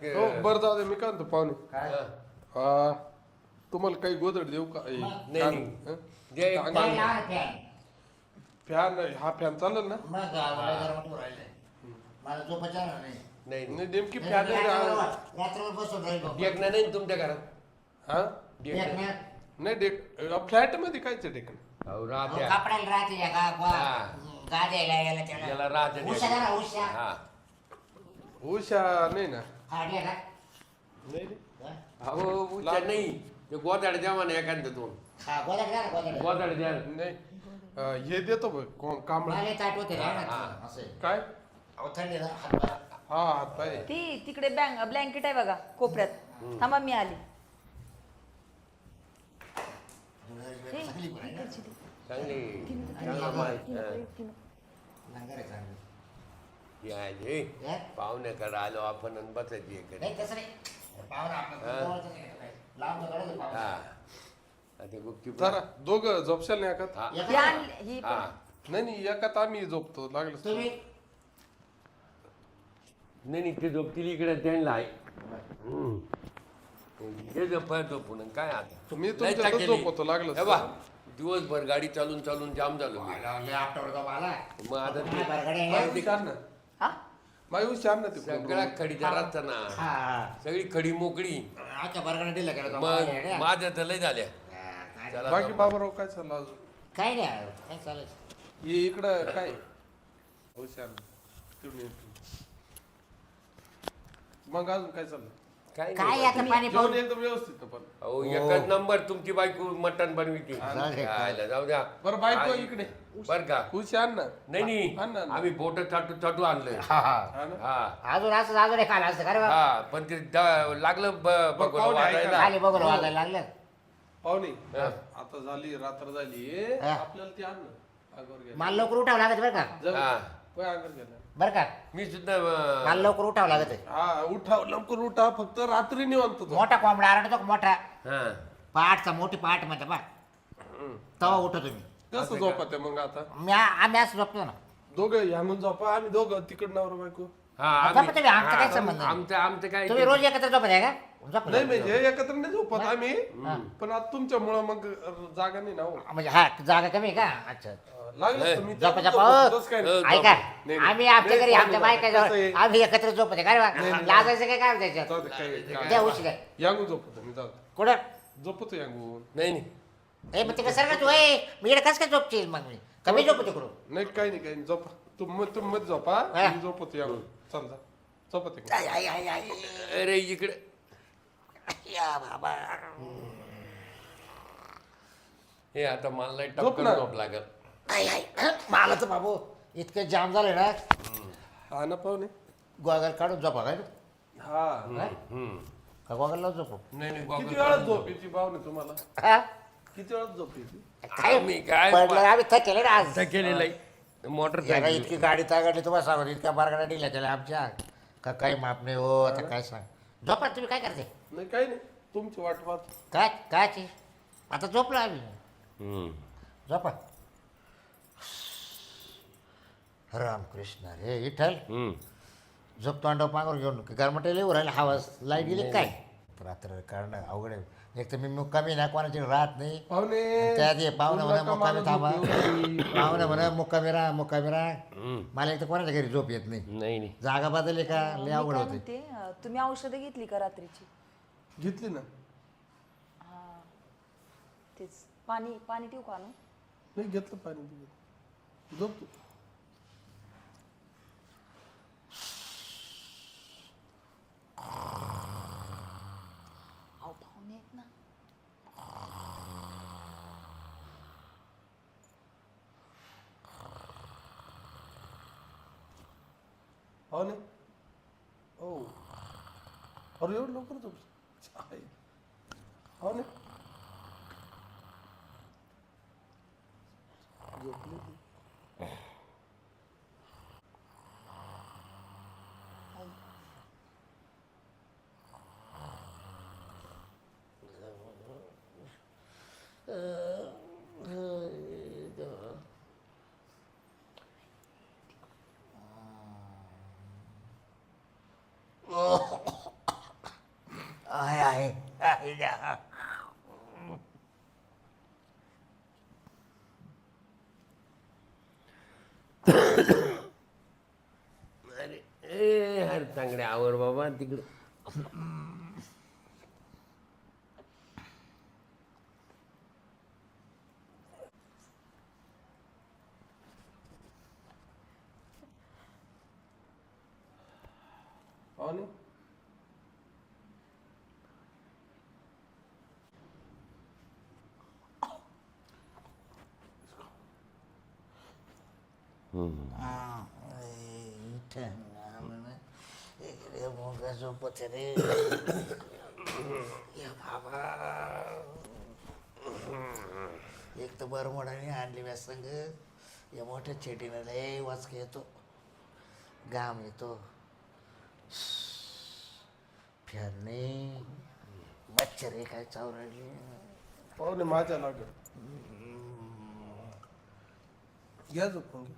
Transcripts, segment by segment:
हो बरं जाऊ दे मी काय म्हणतो पाहुणे काय तुम्हाला काही गोदड देऊ का नाही. जे फॅन हा फॅन चालेल ना मग गावाला गरम राहिले मला झोपायचं नाही नाही नाही नेमकी फॅन रात्रभर बसून राहील डेकणं नाही तुमच्या घरात हा डेकणं नाही डेक फ्लॅट मध्ये कायच डेक अहो राहत्या कपड्याला राहते हा. गाद्याला याला त्याला याला राहत्या उषा डेकणं. ना उषा हा उषा नाही ना हा द्या का नाही रे. अहो उच्च नाही ते गोदाड द्या म्हणा एखादं दोन हा गोदा द्या ना गोदा गोदाड द्या नाही हे देतो बघ कांबळा मला ताट होते हा. असं काय अहो थंडी ना हात हा हात पाय ती तिकडे ब्लँकेट आहे बघा कोपऱ्यात थांबा मी आली हे, चांगली पण आहे ना. इकडची ती. चांगली चांगला माल. लंगर आहे चांगली या हे हे? पाहुण्याकडे आलो आपण आणि बसायची इकडे नाही तसं नाही पाहुणा आपलं जवळचं नाही काय. लांब जवळचं पाहुणा. हा आता गुपचूप जरा दोघं झोपशाल नाही एकात हा ही एकत्र आणली- ही हा पण. नाही एकात आम्ही झोपतो लागलं तुम्ही नाही ते झोपतील इकडे त्यांना आहे हे झोपाय झोपून काय आता मी लय तुमच्यातच थकली. झोपतो लागलं हे बा दिवसभर गाडी चालून चालून जाम झालो मी आठवडा जाऊ आला मग आता पुन्हा बरगडे आहे. मायूस छान ना हा मायूस छान ना ते सगळा खडीचा रस्ता ना हा हा सगळी खडी मोकळी आजच्या बरगडे दिलं का मग माझ्या तर लय झाल्या चला बाकी बाबा. बाबाराव काय चाललं अजून काय नाही काय चालायचं हे इकडं काय हुशार तिकडून ये. मग अजून काय चाललं काय काय नाही आता पाणी जेवण पाऊस एकदम व्यवस्थित ना पण अहो एकच नंबर तुमची बायको मटण बनविती चालेल. खायला जाऊ द्या बरं बायको काय? इकडे बर का हुशार ना नाही आण ना. आम्ही बोट चाटू चाटू आणलंय हा हा हा ना? हा अजून असं अजून एक आलं असतं का रे बाबा? हा पण ते लागलं बघून पाहुणे ऐका वाजायला. ना. खाली बघून वाजायला लागलं पाहुणे हा. आता झाली रात्र झाली हा. आपल्याला ती आण ना आगोर घ्या मला लवकर उठावं लागत बरं का जाऊ हा. होय, आगोर घ्या ना. बरं का मी सुद्धा मला लवकर उठावं लागत आहे. हा उठा लवकर उठा फक्त रात्री निवांत तो. मोठा कोंबडा आरडतो का मोठा हा पहाटचा मोठी पहाट म्हणते बा तेव्हा उठतो तुम्ही कसं झोपत मग आता आम्ही असं झोपतो ना दोघं ह्यामून झोपा आम्ही दोघं तिकड नवरा बायको हा झोपा तुम्ही, आमचा काय हा, संबंध नाही. आमचं काय तुम्ही रोज एकत्र झोपत आहे का झोपत नाही आहे. म्हणजे एकत्र नाही झोपत आम्ही पण आता तुमच्यामुळं मग जागा नाही ना हो. म्हणजे हा जागा कमी आहे का अच्छा लागलं तुम्ही झोपा त्यातच झोपा झोपत, तसं काय नाही. ऐका नाही. आम्ही आमच्या नाही, घरी आमच्या नाही, बायका कसं जवळ आहे? आम्ही एकत्र झोपत आहे का रे बा? लाजायचं काय त्याच्यात जाऊ दे, काय- द्या उशी द्या यांगून झोपतो मी जाऊ दे. कुठं झोपतो यांगून नाही नाही ए मग ते कसं ना तू ए मी इकडे कसं काय झोपशील मग मी कमी झोपू तिकडून नाही काही नाही काही नाही झोपा तुम्ही मध्ये झोपा हा. मी झोपतो यांगून चल जा झोपते आय, आय, आय, आय. अरे इकडे या बाबा हे आता मला झोप टपकन ना. झोप लागल आय, आय. मला तर बाबू इतकं जाम झालं ना हा ना पाहुणे गोगल काढून झोपा काय हा का गोगलला झोपू नाही नाही किती गोगल वेळात झोप येते पाहुणे तुम्हाला हा? किती वेळात झोप येते काय आम्ही काय पडलं आम्ही थकेले ना आज केलेलं आहे मोटर याला इतकी गाडी तागडली तुम्हाला सांगू इतक्या बारगाड्या दिल्या त्याला आमच्या का काही माप नाही हो आता काय सांग झोपा तुम्ही काय करते नाही काही नाही तुमची वाट पाहतो काय कायची आता झोपलो आम्ही झोपा रामकृष्ण रे विठ्ठल झोप तोंडाव पांघर घेऊन गरमटेल येऊ राहिला हवा लाईट गेली काय रात्र काढणं अवघड आहे एक तर मी मुक्कामी ना कोणाची राहत नाही पाहुणे त्यात हे पाहुणं म्हणा तुला मुक्कामी का थांबा मला झोप येऊ राहिली? पाहुणं म्हणा मुक्कामी राहा मला एक तर कोणाच्या घरी झोप येत नाही नाही नाही जागा बदलली का मी लय काय अवघड होते म्हणते तुम्ही औषधं घेतली का रात्रीची घेतली ना हा तेच पाणी पाणी ठेवू का आणून? नाही घेतलं पाणी दिलं झोप तू. अहो पाहुणे आहेत ना पाहुणे हो अरे एवढं लवकर झोप पाहुणे झोपली ती. आईला. अरे ए अरे चांगले आवर बाबा तिकडे. पाहुणे इकडे मुंगा झोपत रे. या बाबा एक तर बरमोडाने आणली व्या संग. या मोठ्या चेटीनं लय वाचक येतो, घाम येतो, फिरणे मच्छर आहे काय चावरली. पाहुणे माझ्या लागत घ्या झोपून घ्या.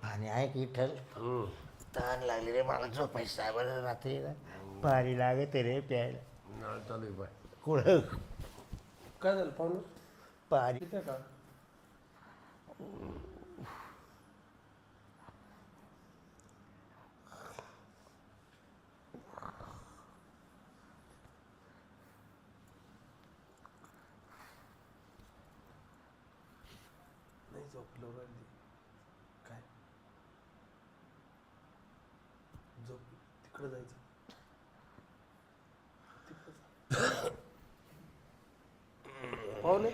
पाणी आहे की विठ्ठल? ताण लागली रे मला झोपायची साहेबाला रात्री ना. पाणी लागत रे प्यायला. नळ चालू आहे बाय. कुठं काय झालं पाहुणे पाणी? किती का नाही झोपलो राहिली काय झोप तिकडे जायचं पाहुणे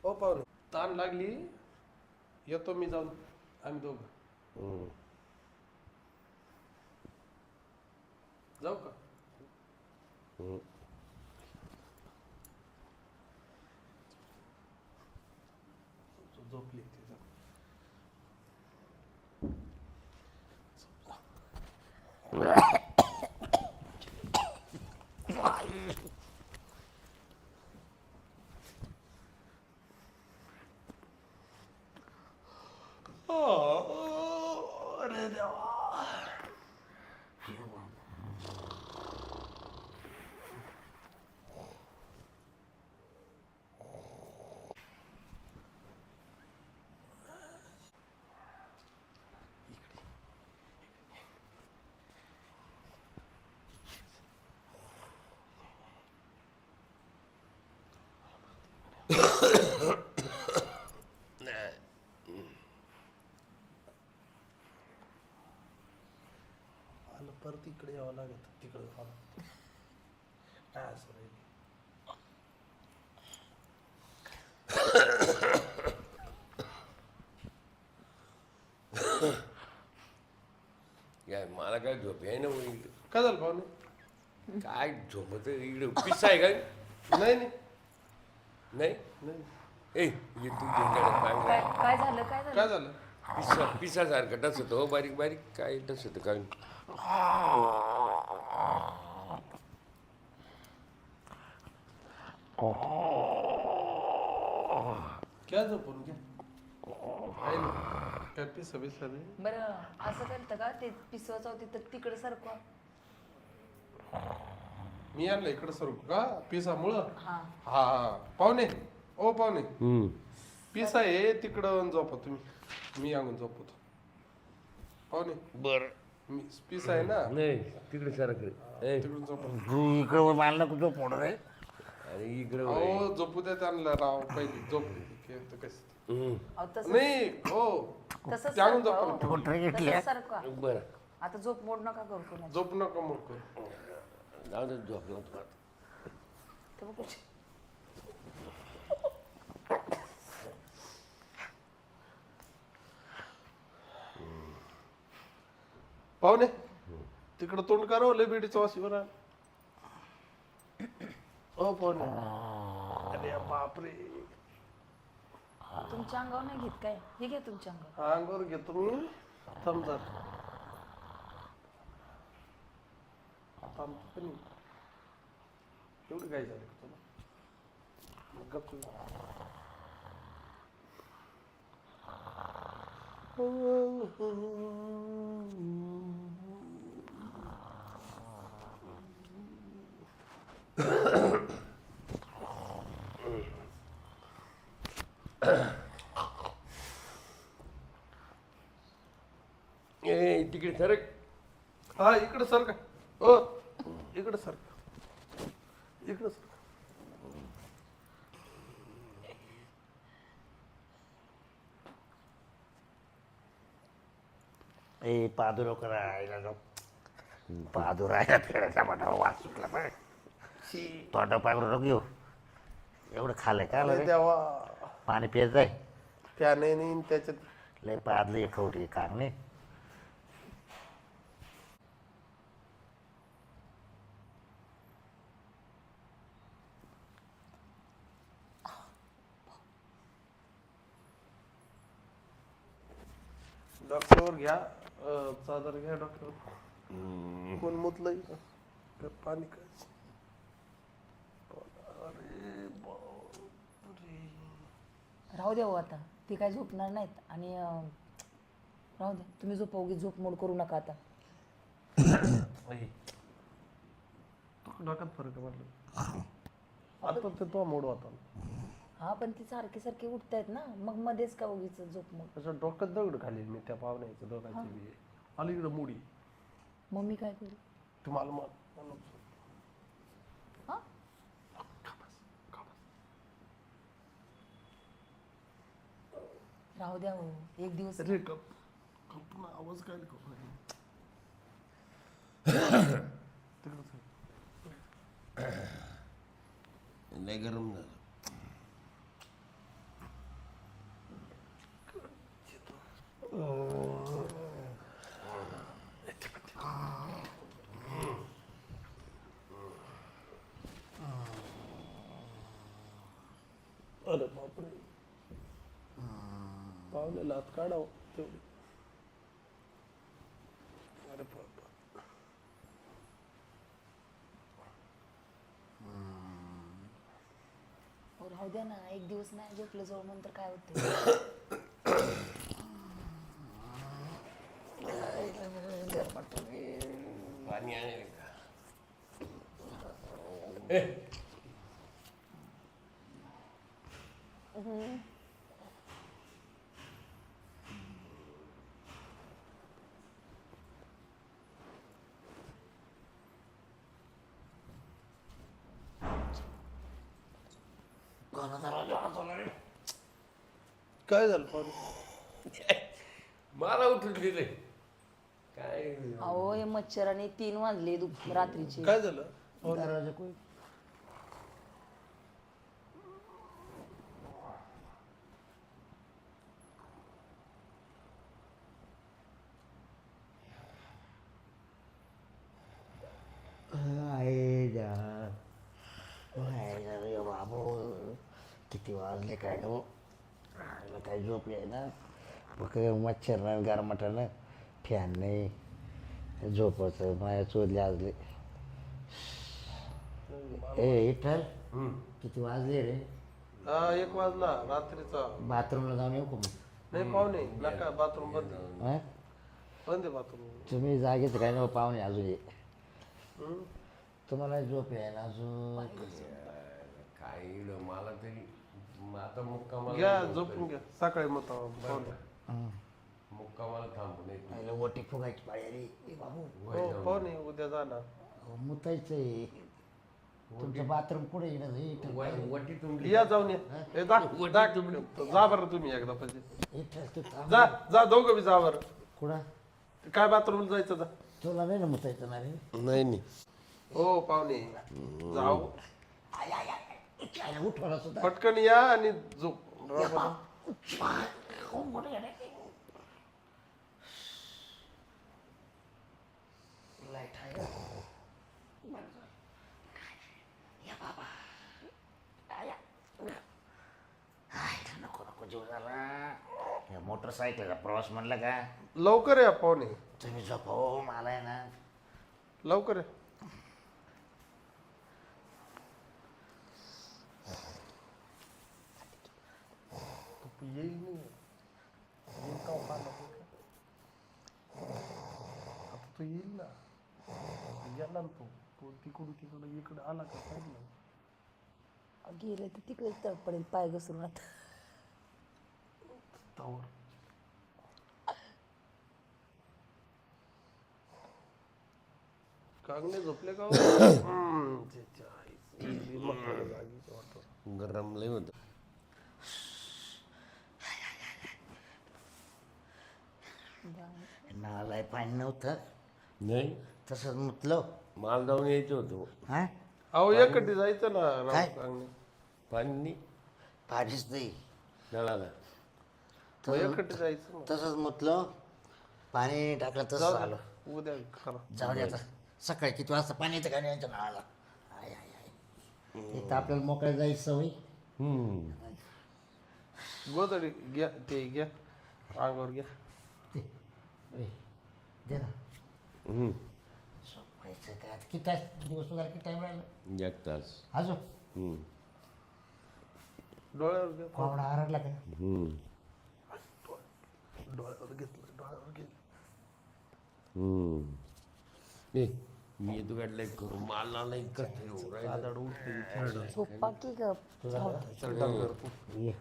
ओ पाहुणे ताण लागली येतो मी जाऊन आम्ही दोघं जाऊ का झोपली ती जाऊ. अरे देवा आलं परत इकडे यावं लागत तिकडे जावं. काय असं राहील काय मला काय झोप आहे ना इकडे. काय झालं पाहुणे काय झोपत इकडे पिस्सा आहे काय? नाही नाही नाही नाही ए ये तू घेऊन काय काय झालं काय झालं? काय झालं पिस्सा पिस्सा सारखं टसत हो बारीक बारीक काय टसत काय. क्या झोपून घ्या काय नाही काय पिसा बिसा नाही बरं असं करतं का ते पिसवाचं होती तर तिकडे सारखं. मी आणलं इकडे सर का पिसा मुळं हा हा हा पाहुणे ओ पाहुणे पिसा आहे तिकडं झोपा तुम्ही मी अंगून झोपतो पाहुणे बर मी पिसा आहे ना नाही तिकडे सारखं ए तिकडून झोपा इकडं मारला कुठं पोड रे. अरे इकडे हो झोपू द्या त्यांना राव पहिली झोप कसं अहो, तसं नाही हो तसंच त्याहून सारखं, झोपा हो. कुठं घेतली तसंच सारखं. बरं आता झोप मोड नका करू कोणाची. झोप नका मग करू. जाऊ दे झोपला तुला. ते बघू. पाहुणे तिकडं तोंड करा लय बिडीचं वासीवर ओ पाहुणे अरे बापरे. तुमच्या अंगावर नाही घेत काय? हे घ्या तुमच्या अंगावर. हा अंगावर घेतो मी. थांब जर थांबतो पण एवढी काय झाली का तुला? गप्प तिकडे सरक. हा इकडे सर का. हो इकडे सर इकडे सर. ए पादू नको राहायला नको. पादू राहायला फिरायचा म्हणा वास सुटला पाय. तोंड पायवर नको घेऊ. एवढं खाल्लंय का अरे रे? देवा. पाणी पित जाय. त्याने नाही त्याच्यात लय पादली खवटी काम नाही. डॉक्टरवर घ्या. चादर घ्या डॉक्टर. कोण मुतलंय का पाणी काय. अरे बापरे. राहू द्या हो आता. ती काय झोपणार नाहीत आणि राहू द्या. तुम्ही झोपा, उगीच झोप मोड करू नका आता. डोक्यात फरक आहे म्हटलं. आता ते तो मोड होता. हा पण ती सारखी सारखी उठतायत ना, मग मध्येच का उगीच झोप मोड. त्याच्या डोक्यात दगड खाली मी त्या पाहुण्याचं दोघांची बी. आली इकडं मुडी. मग मी काय करू? तुम्हाला हा राहू द्या हो एक दिवस. अरे कल्पना आवाज काय करू लय गरम झालं. अरे बापरे. पावलेला हात काढाव तेवढी. अरे बाप. राहू द्या ना, एक दिवस नाही झोपलं जाऊ नंतर काय होतं. पाणी आहे का? काय झालं पाहुणे. मला उठून दिले काय. अहो हे मच्छराने 3 वाजले रात्रीचे. काय झालं. दरवाजा कोण? बाबू किती वाजले काय हो. काही झोप आहे ना. फक्त मच्छर नाही गारमाटानं फॅन नाही झोपायचं माया चोरले आजले. ए विठ्ठल किती वाजले रे. हा 1 वाजला रात्रीचा. बाथरूमला जाऊन येऊ का मग? नाही पाहुणे नका. बाथरूम बंद हा? बंद आहे बाथरूम. तुम्ही जागेच काय नाही पाहुणे अजून ये. तुम्हाला झोप आहे ना अजून. काय मला तरी आता मुक्कामाला घ्या झोपून घ्या. सकाळी मग पाहुणे. मुक्कामाला थांबून येत नाही. पहिलं ओटी फुगायची पाळी रे बाबू. हो पाहुणे उद्या जाणार. मुतायचंय. तुमचं बाथरूम पुढे येणं. वटी तुमची या जाऊन या. ए, जा बरं तुम्ही एकदा पाहिजे. तू थांब. जा दोघं बी जा बरं. कुठं? काय बाथरूमला जायचं जा. तुला नाही ना मुतायचं ना रे. नाही हो पाहुणे जाऊ. उठवायला सुद्धा पटकन या आणि झोप. लाईट आहे. उशीर झाला या मोटरसायकलचा प्रवास म्हणलं का लवकर या पाहुणे, तुम्ही झोपव मला आहे ना लवकर या. येईल नाही येईल का आता तो येईल ना, गेला ना तो तिकडून इकडे आला का पाहिजे गेलं तर तिकडेच तळ पडेल पाय घसरून आता. तावर कागणे झोपले का हो? त्याच्या आईची म्हाताऱ्या जागीच वाटतं. गरम लय होत. नालाय पाणी नव्हतं नाही तसंच मुतलो माल जाऊन यायचं होतं. हा अहो एकटी जायचं ना काय? राव कागणे. पाणी पाणीच नाही नळाला. मग एकटी जायचं ना. तसंच मुतलो पाणी टाकलं तसं जाऊ झालं दे, उद्या करा. जाऊ दे आता सकाळी किती वाजता पाणी येतं का नाही यांच्या नळाला आय आय आय इथं आपल्याला मोकळ्या जायची सवय गोदडी घ्या, ते घ्या अंगावर घ्या. ते ए, दे ना झोपायचं काय आता किती तास दिवस झाला किती टाईम राहिला 1 तास. अजून डोळ्यावर घ्या. कोंबडा आरडला का डोळ्यावर घेतलं, डोळ्यावर घेतलं. मी येतो गाडला करू मला नाही दादाड उठते, खेळलं. झोपा की गप. चल डंगर तू. ये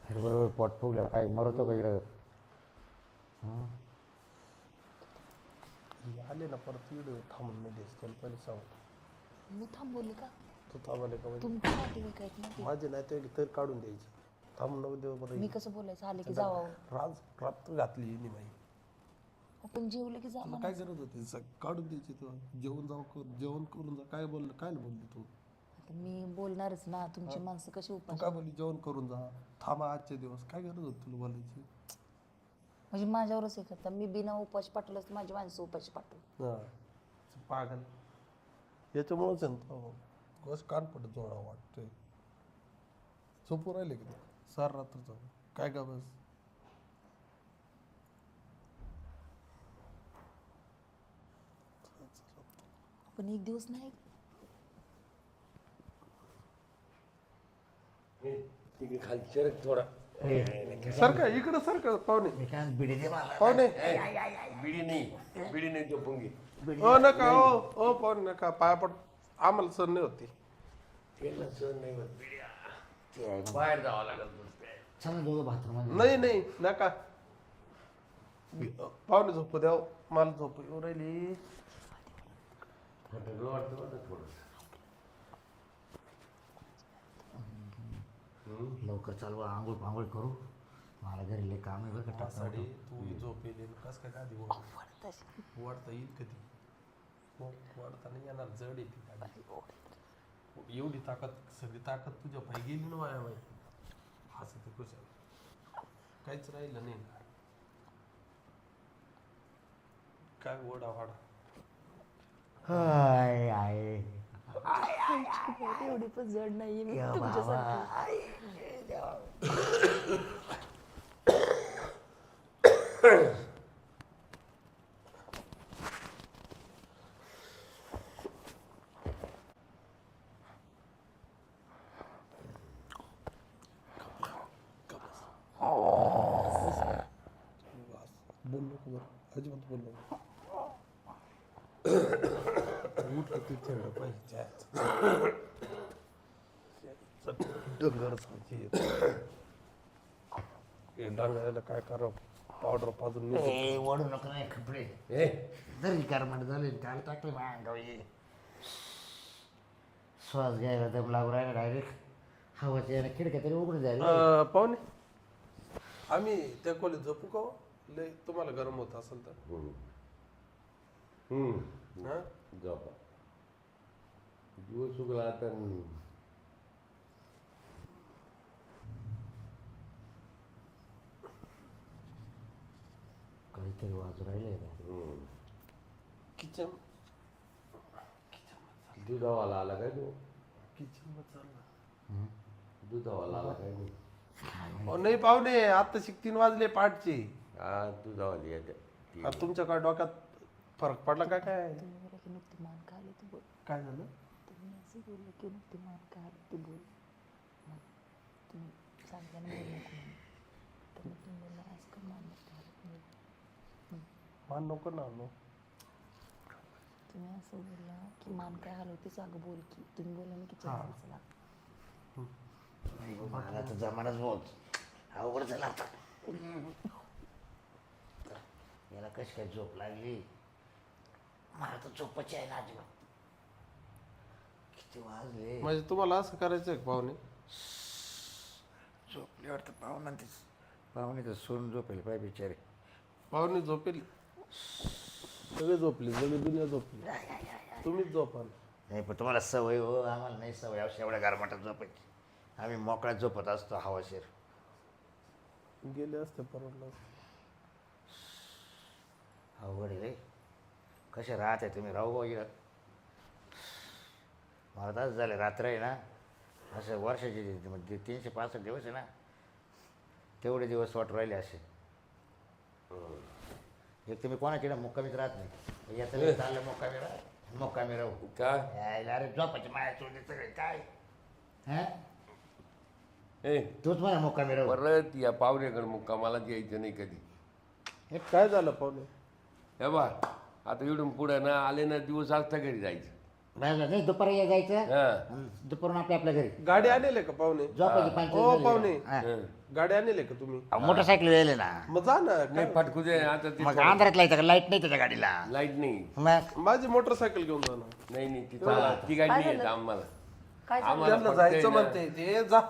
अरे बरोबर पोट फुगलं काय मरतो का इकडं हे आले ना परत व्हिडिओ थांबून नाही द्यायचं, त्याला पहिले सांग. मी थांबवली का? तू थांबाले का म्हणजे तुमची नाटी काय नव्हती. माझे नाही ते तर काढून द्यायचं. थांबून नको देऊ बरं. मी कसं बोलायचं आले की जावं. रात्र घातली येईन बाई. आपण जेवले की जा तुला काय गरज होती काढून द्यायची तू जेवण करून जा. काय बोललं, काय बोलली तू? आता मी बोलणारच ना. तुमची माणसं कशी तू उपास काय बोलली जेवण करून जा, थांबा आजचे दिवस. काय गरज होती तुला बोलायची? म्हणजे माझ्यावरच हे करता. मी बिना उपाशी पाठवलं तर माझी माणसं उपाशी पाठवलं. हा पागल. याच्यामुळेच आहे ना तो गोष्ट कान पडत जोडा वाटतोय. झोपू राहिले की सार रात्र जाऊ काय का बस. पण एक दिवस नाही. तिकडे खाली सरक थोडा. सारखं इकडं सारखं पाहुणे मी काय बिडी दे मला पाहुणे. बिडी नाही झोपून घे. ओ नका ओ पाहुणे नका, पाया पड. आम्हाला सण नाही होती. त्यांना सहन नाही होत बिड्या. ते आहे मग. बाहेर जावं लागत. चला दोघं बाथरूम नाही नका. पाहुणे झोपू द्या. मला झोप येऊ राहिली. वाटतं बरं थोडं. लवकर चालू आंघोळ पांघोळ करू मला घरी लय काम आहे बरं का साडी टाकता तू झोप येईल कस काय आधी वाढता येईल कधी? वाढता नाही येणार, जड येते गाडी. एवढी ताकद, सगळी ताकद तुझ्या पायी गेली ना वाया बाई. असं ते कुशल काहीच राहिलं नाही. काय ओढा वाडा. हाय आय एवढी पण जड नाहीये मी या तुमच्यासारखी. बाबा आय, देवा. बोल नको बरं, अजिबात बोल नको. उठलं ते थेरडं पाहिजे. डंगर डांगरायला काय करावं, पावडर पाजून नेतो. ए ओढू नको नाही कपडे जरी कारमाट झाले त्याला टाकले माझ्या अंगावर ये. श्वास घ्यायला दम लागू राहिला डायरेक्ट हवाच्या यानं खिडक्या तरी उघडून जायला पाहुणे आम्ही त्या खोलीत झोपू का हो? लय तुम्हाला गरम होत असेल तर. हा झोपा. दिवस उगला आता. काहीतरी वाजू राहिले किचन दुधावाला आला काय तू? किचन मध्ये चालला. दुधावाला आला काय नाही. अहो, नाही पाहुणे आता 3 वाजले पहाटचे. हा तू जाऊ दे आता तुमच्या काय डोक्यात फरक पडला काय काय तुम्ही बोला की नुकती मान का आली ती बोल. काय झालं? तुम्ही असं बोललं की नुकती मान का आली ती बोल. मग तुम्ही सांगताना बोल नको म्हणून. तर मग तुम्ही बोलला असं का मान नको बोल. मान नको ना नो. तुम्ही असं बोलला की मान काय हलवतेच अगं बोल की. तुम्ही बोला ना की चला चला. मला तर जमानच बोल अवघड झालं आता. याला कशी काय झोप लागली. मला तर झोपाची आहे ना अजिबात. किती वाजले. म्हणजे तुम्हाला असं करायचं आहे पाहुणे? झोपली वाटतं पाहुणे तर सोडून झोपेल पाय बिचारे. पाहुणे झोपेल, सगळे झोपले, सगळी दुनिया झोपली, तुम्हीच झोपा. नाही पण तुम्हाला सवय हो, आम्हाला नाही सवय. अवश्य एवढ्या गारमाटात झोपायची. आम्ही मोकळ्यात झोपत असतो हवाशीर. गेले असते परवडलं. अवघड आहे रे. कसे राहते तुम्ही राहू बघ. मला तर झाले रात्र आहे ना असं वर्षाचे म्हणजे 365 दिवस आहे ना तेवढे दिवस वाट राहिले असे. एक तर मी कोणाकडे मुक्कामीच राहत नाही. याचं चाललं मुक्कामी राहू काय अरे झोपाची माया सोडली सगळे काय. हा ए तूच मला मुक्कामी राहू. परत या पाहुण्याकडे मुक्कामाला यायचं नाही कधी. हे काय झालं पाहुणे? हे बा आता इकडून पुढे ना आले ना दिवस असता घरी जायचं. नाही दुपारी जायचं हा आणि दुपारून आपल्या घरी गाडी आणले का पाहुणे? झोपायची हो पाहुणे, पंचायत. गाडी आणले का तुम्ही? मोटरसायकल यायले ना. मग जा ना. नाही फटकू दे आता ते मग अंधारात लायचं का लाईट नाही त्याच्या गाडीला. लाईट नाही मग माझी मोटरसायकल घेऊन जा ना. नाही ती चाला ती गाडी नाही येत आम्हाला. काय झालं? आम्हाला त्यांना फक्त आहे जायचं ना, म्हणते ते जा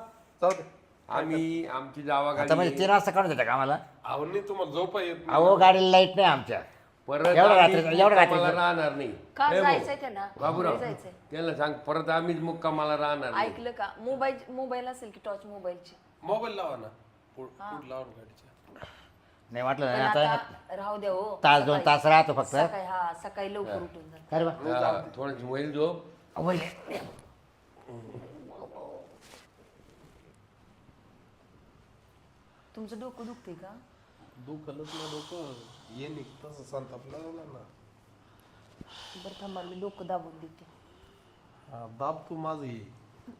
जाऊ दे. आम्ही आमची जावा आता म्हणजे गाडी 3 वाजता काढून देता का आम्हाला. अहो नाही तुम्हाला झोपा येत नाही. अहो गाडीला लाईट नाही आमच्या. परत एवढं आम्ही रात्री- एवढं रात्री- मुक्कामाला राहणार नाही. का ए भाऊ, जायचंय त्यांना? बाबूराव जायचंय. त्याला सांग परत आम्हीच मुक्कामाला राहणार नाही. ऐकलं का? मोबाईल असेल की टॉर्च मोबाईलची. मोबाईल लावा ना. पुढ लावा ना गाडीच्या. नाही वाटलं पण नाही आता आता राहू द्या हो. तास 2 तास राहतो फक्त. सकाळी लवकर उठून जा. अरे बा हा, थोडीशी होईल झोप. अवय. तुमचं डोकं दुखते का? दुखलंच ना डोकं. ये निघतं तसं संतापला ना. बरं थांबा मी डोकं दाबून देते. हा दाब तू माझं ये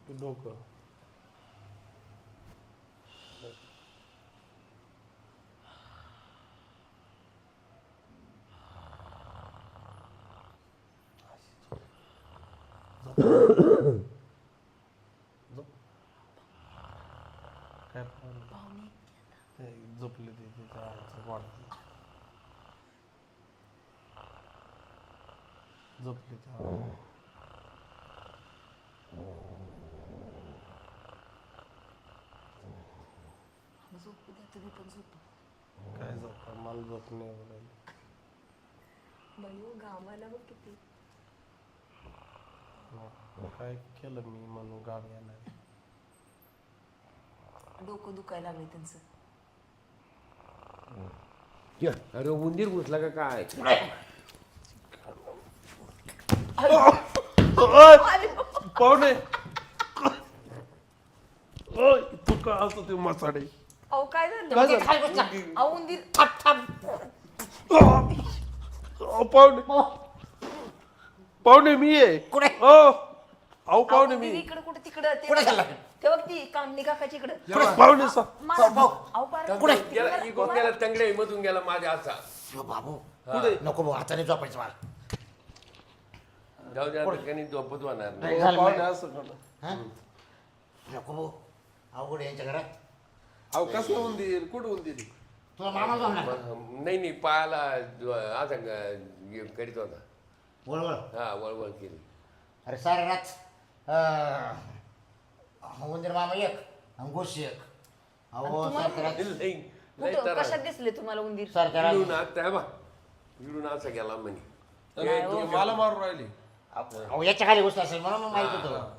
तू डोकं. काय पाहुणे ते झोपले ते तिच्या आईचं वाढतं. झोपले ते. झोपू द्या तुम्ही पण झोपू. काय झोपा मला झोप नाही येऊ राहिली. बाई हो, गावाला बघ किती. काय केलं मी म्हणून गावी येणार. डोकं दुखायला लागले त्यांचं. अरे उंदीर घुसला का काय? पाहुणे तू का असं ते मसाडे? अहो काय झालं? काय झालं? अहो उंदीर. पाहुणे पाहुणे मी आहे. कुठे? अहो पाहुणे मी. इकडे कुठे तिकडं कुठे चालला? ते बघ ती कामणी काकाची इकडे. पाहुणे इकडून गेला तंगडे मधून गेला माझ्या असा. यो बाबू पुढे नको भाऊ हाताने झोपायचं मला. जाऊ द्या काही झोपत होणार नाही. नाही झालं पाहुणे नाही. असं करणं. हा? नको भाऊ अवघड आहे यांच्या घरात. अहो कसं उंदीर कुठं उंदीर? तुला मामा जाऊन नाही पायाला असं करीत होता. वळवळ. हा वळवळ केली. अरे सारे रात उंदीर मामा एक आणि गोशी एक. अहो सारख्या रात लई कुठं कशात दिसले तुम्हाला उंदीर? सारख्या रात इडून आता बा इडून असं गेला म्हणे. तुम्ही मला मारून राहिले. अहो याच्या खाली घुसला असेल म्हणून मग माहित होतं.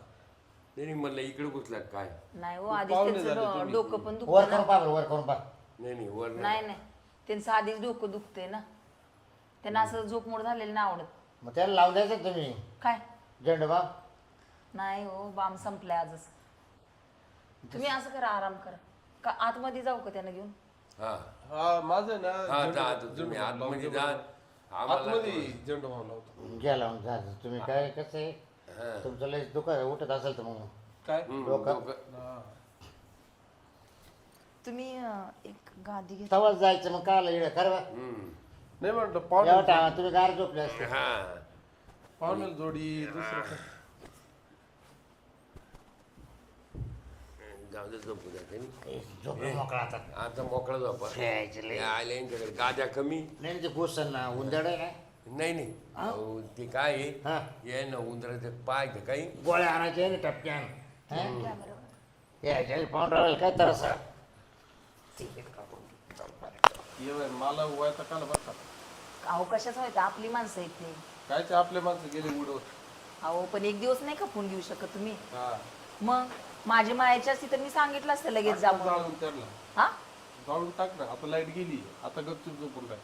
नाही म्हणलं इकडे घुसला काय. नाही हो आधीच पाहुणे त्यांचं झाले तुम्ही. डोकं पण वर दुखतं करून ना. पहा बरं, वर करून पहा. नाही वर नाही नाही त्यांचं आधीच डोकं दुखते ना. त्यांना असं झोपमोड झालेलं नाही आवडत. मग त्याला लावून द्यायचं तुम्ही काय? झेंडू बाम. नाही हो बाम संपलाय आजच. तुम्ही असं करा आराम करा. का आतमध्ये जाऊ का त्यांना घेऊन? हा हा माझं ना हा झेंडू- जा आता तुम्ही झेंडू आतमध्ये जा लावतो. आतमध्ये झेंडू भाव लावतो. घ्या लावून जा तुम्ही. काय कसं आहे तुमचं लय दुखत उठत असेल तर मग काय डोकं हा. तुम्ही एक गादी घेत तवाच जायचं मग कायला येणं खरं बा? नाही म्हणतो एवढा पाहुणे टाइम तुम्ही गार झोपले असते. हा पाहुण्याला जोडी दुसरं काय. जाऊ दे झोपू द्या त्यांनी. झोपलं मोकळा आता. आता मोकळा झोपा खेळायचं लय. आले यांच्याकडे गाद्या कमी नाही ते गोसन ना उंदड आहे ना नाही नाही अहो, ते काय आहे हा ये ना उंदराचं पाय काही गोळ्या आणायचे ना टपक्यान कॅमेरा यायच्या पाहून राहिलं काय तर असं ये बाई, मला वयाचा काल बरं का. अहो कशाच व्हायचं, आपली माणसं आहेत ते. काय ते आपले माणसं गेले उडवत. अहो पण एक दिवस नाही का फोन घेऊ शकत तुम्ही? हा मग माझी मायाची असती तर मी सांगितलं असतं लगेच जा म्हणून. जाळून त्यांना हा जाळून टाक ना. आता लाईट गेली आता गपचूप झोपून काय.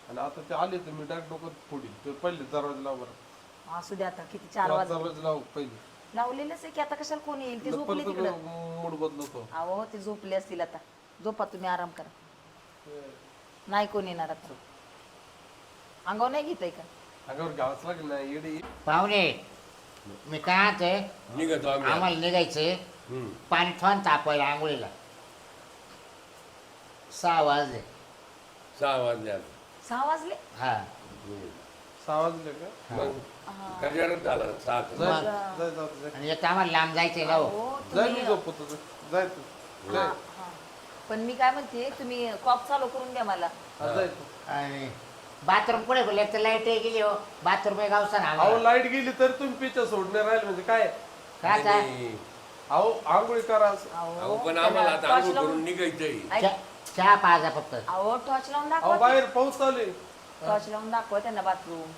आणि आता ते आले तर मी डायरेक्ट डोकं फोडील. ते पहिले दरवाजा लाव बरं. असू द्या आता किती 4 वाजता दरवाजा लाव पहिले. लावलेलंच आहे की आता कशाला कोण येईल? ते झोपले परत तिकडं. मूड बदलतो. अहो ते झोपले असतील आता. झोपा तुम्ही, आराम करा. नाही कोण येणार आता. अंगावर नाही घेताय का? अंगावर घ्यावंच लागेल ना येडी. पाहुणे मी काय आहे निघतो आम्ही आम्हाला निघायचंय हम्म. पाणी ठेवून तापवायला आंघोळीला 6 वाजले 6 वाजले आता 6 वाजले? हा 6 वाजले का? मग कशाला झालं 7 जाय मग. जाय जाय जाय. आणि एक आम्हाला लांब जायचंय ना हो. हो जाय तुम्ही मी झोपतो तुझं. जाय तू. हा, जाय. हा. पण मी काय म्हणते, तुम्ही कॉप चालू करून द्या मला. हा, जाय तू. आणि बाथरूम पुढे बोलले तर लाईट गेली हो. बाथरूम आहे गावसा अहो लाईट गेली तर तुम्ही पिच्या सोडणे राहील म्हणजे काय. काय काय नाही, अहो आंघोळी करा. अहो पण आम्हाला आता आंघोळ करून निघायचंय ऐक, चहा पाजा फक्त. अहो टॉर्च लावून अहो दाखवा. बाहेर पाऊस चालू आहे. टॉर्च लावून दाखवा त्यांना बाथरूम.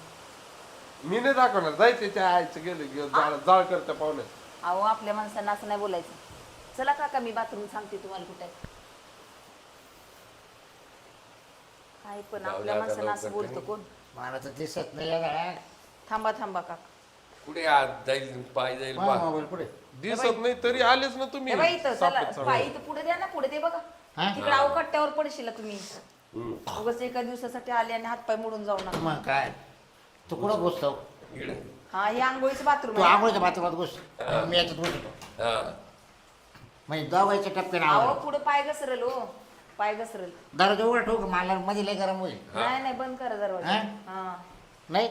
मी नाही दाखवणार. जाय त्याच्या आईचं गेले जाळ करता पाहुणे. अहो आपल्या माणसांना असं नाही बोलायचं. चला काका मी बाथरूम सांगते तुम्हाला कुठे आहे. काय पण जाऊ आपल्या द्या आता माणसांना असं लवकर बोलतो तरी. कोण? मला तर दिसत नाही या गाड्या. थांबा थांबा काका. कुठे आत जाईल पाय जाईल हा, पा मोबाईल पुढे. दिसत नाही तरी आलेच ना तुम्ही. ए बाई इथं चला, सापडत चालू. पायी इथं पुढे द्या ना, पुढे दे बघा. हा? तिकडे अवकट्ट्यावर पडशील तुम्ही. हम्म. उगाच एका दिवसासाठी आले आणि हातपाय मोडून जाऊ नका. मग काय तू कुठं घुसतो? इकडे. हा हे आंघोळीचं बाथरूम तू आहे. आंघोळीच्या बाथरूमात घुस मी याच्यात घुसतो. हा म्हणजे दोघांच्या टप्प्याने अहो आवाज. पुढे पाय घसरेल हो, पाय घसरेल. दरवाजा उघडा ठेवू का? मला मध्ये लय गरम होईल. नाही नाही बंद करा दरवाजा. हा? हा नाही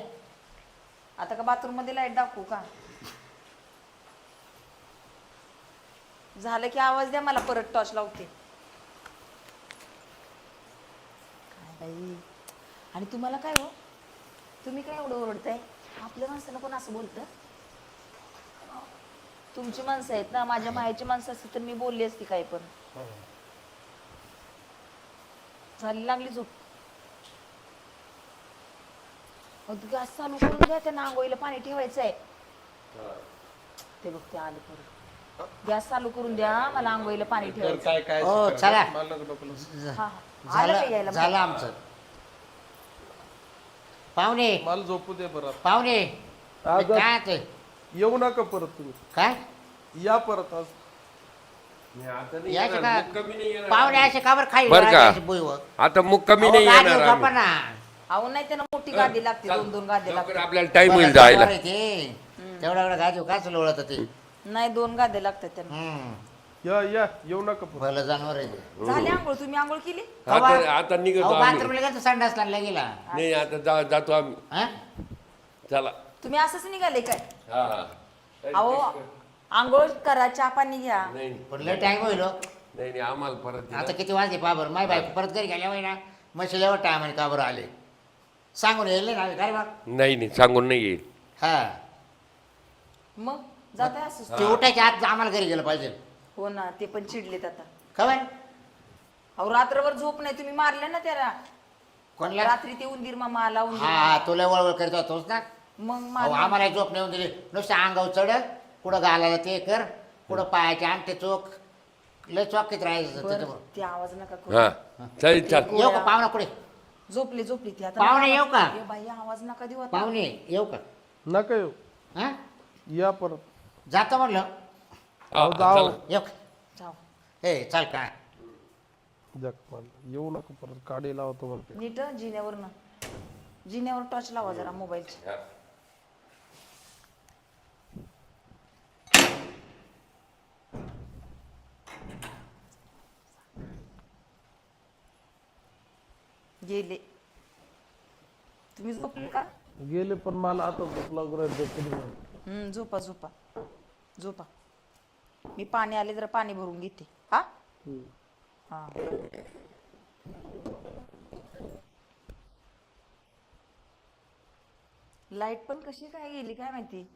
आता का बाथरूम मध्ये लाईट दाखवू का? झालं की आवाज द्या मला, परत टॉर्च लावते. काय बाई, आणि तुम्हाला काय हो, तुम्ही काय एवढं ओरडताय? आपल्या माणसाला कोण असं बोलतं? तुमची माणसं आहेत ना, माझ्या मायाची माणसं असती तर मी बोलली असती काय पण. झाली लागली झोप. गॅस चालू करून द्या, त्यांना आंघोळीला पाणी ठेवायचं आहे. ते बघ ते आले परत. गॅस चालू करून द्या, मला आंघोळीला पाणी तर ठेवायचं. काय काय हो, शिकायचं? चला. मला नको डोकं लावू. हा हा आलं का झालं यायला? झालं आमचं. पाहुणे मला झोपू दे बरं. पाहुणे आज मी काय ते येऊ नका परत तुम्ही. काय या परत आज. नाही, आता नाही यायचं येणार, का? मुक्कामी नाही येणार पाहुणे आम्ही. असे कावर खाई बरं का? बुईवर. आता मुक्कामी अहो, नाही गाडी येणार झोपा आम्ही. ना. अहो नाही त्यांना मोठी गादी लागते, चल, 2-2 गादी लवकर लागते. आपल्याला टाइम होईल बरं, जायला. बरं आहे ते. तेवढा एवढा गादी काच लोळत ते. नाही 2 गादी लागतात त्यांना. या या येऊ नका परत. भलं जानवर आहे ते. झाली आंघोळ? तुम्ही आंघोळ केली? आता निघतो अहो, आम्ही. बाथरूमला गेलं तर संडास लागला गेला. नाही आता जातो आम्ही. हा? चला तुम्ही असंच निघाले काय? हा हा अहो आंघोळ करा, चहा पाणी घ्या. नाही पण लय टाइम होईल हो. नाही नाही, आम्हाला परत आता किती वाजले पहा बरं. माय बायको परत घरी गेल्या ना मग एवढा टाइम आणि का बरं आले सांगून येईल ना काय बा. नाही नाही सांगून नाही येईल. हा मग जात आहे असंच. ते उठायच्या आत आम्हाला घरी गेलं पाहिजे. हो ना, ते पण चिडलेत आता. खबर अहो रात्रभर झोप नाही, तुम्ही मारले ना त्याला कोणला? रात्री. ते उंदीर मामा आला, उंदीर हा मामा. तुला वळवळ करत होतोस ना. मग अहो, मारलं. आम्हाला झोप नेऊन दिली. नुसतं अंगावर चढ कुठं घालायला ते कर, कुठं पायाचे अंगठे चोख. लय चौकीत राहायचं बरं, त्याच्यामुळं. ते आवाज नका हा करू. चल चल येऊ का पाहुणा कुठे? झोपली झोपली ती आता. पाहुणे येऊ का? ए बाई आवाज नका देऊ आता. पाहुणे येऊ का? नका येऊ. हा या परत. जातो म्हणलं. हा, जाऊ. चला. येऊ का? जाऊ. ए चाल काय जगपाल येऊ नका परत काढी लावतो म्हणते. नीट जिन्यावरनं जिन्यावर टॉर्च लावा जरा मोबाईलची. हा. गेले तुम्ही झोपले का? गेले पण मला आता भूक लागू राहिली. झोपा झोपा झोपा. मी पाणी आले जरा पाणी भरून घेते. हा हा. लाईट पण कशी काय गेली काय माहिती.